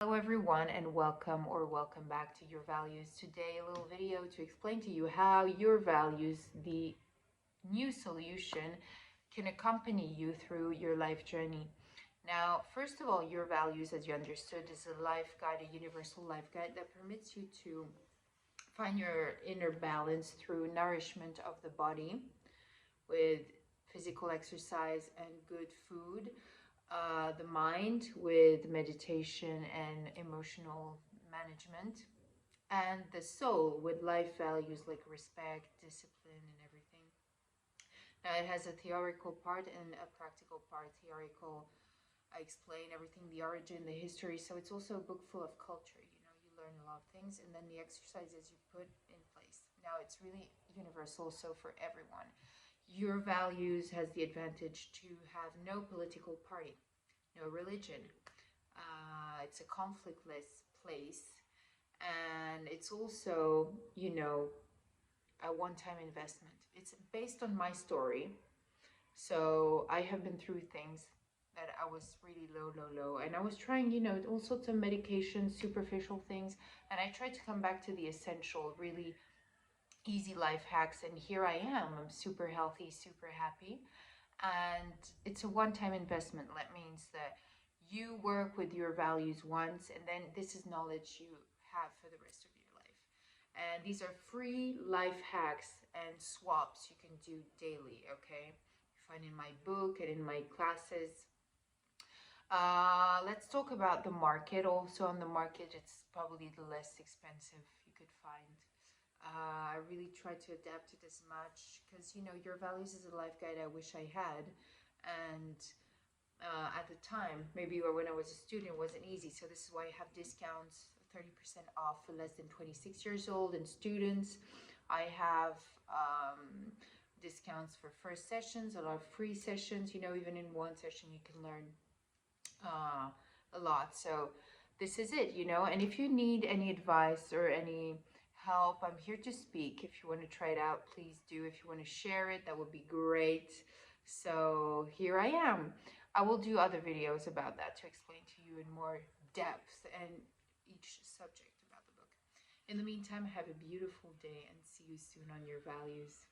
Hello everyone and welcome back to Your Values. Today a little video to explain to you how your values, the new solution, can accompany you through your life journey. Now, first of all, your values, as you understood, is a life guide, a universal life guide that permits you to find your inner balance through nourishment of the body with physical exercise and good food, the mind with meditation and emotional management, and the soul with life values like respect, discipline, and everything. Now, it has a theoretical part and a practical part. Theoretical, I explain everything, the origin, the history. So it's also a book full of culture. You learn a lot of things, and then the exercises you put in place. Now, it's really universal, so for everyone. Your values has the advantage to have no political party, no religion. It's a conflictless place, and it's also, a one-time investment. It's based on my story. So I have been through things that I was really low, and I was trying, all sorts of medications, superficial things, and I tried to come back to the essential, really easy life hacks, and here I am. I'm super healthy, super happy, and it's a one-time investment. That means that you work with your values once, and then this is knowledge you have for the rest of your life. And these are free life hacks and swaps you can do daily, okay? You find in my book and in my classes. Let's talk about the market. Also on the market, it's probably the less expensive you could find. I really try to adapt it as much because, your values is a life guide I wish I had. And at the time, maybe or when I was a student, it wasn't easy. So this is why I have discounts, 30% off for less than 26 years old and students. I have discounts for first sessions, a lot of free sessions. Even in one session, you can learn a lot. So this is it, and if you need any advice or any help, I'm here to speak. If you want to try it out, please do. If you want to share it, that would be great. So here I am. I will do other videos about that to explain to you in more depth and each subject about the book. In the meantime, have a beautiful day and see you soon on Your Values.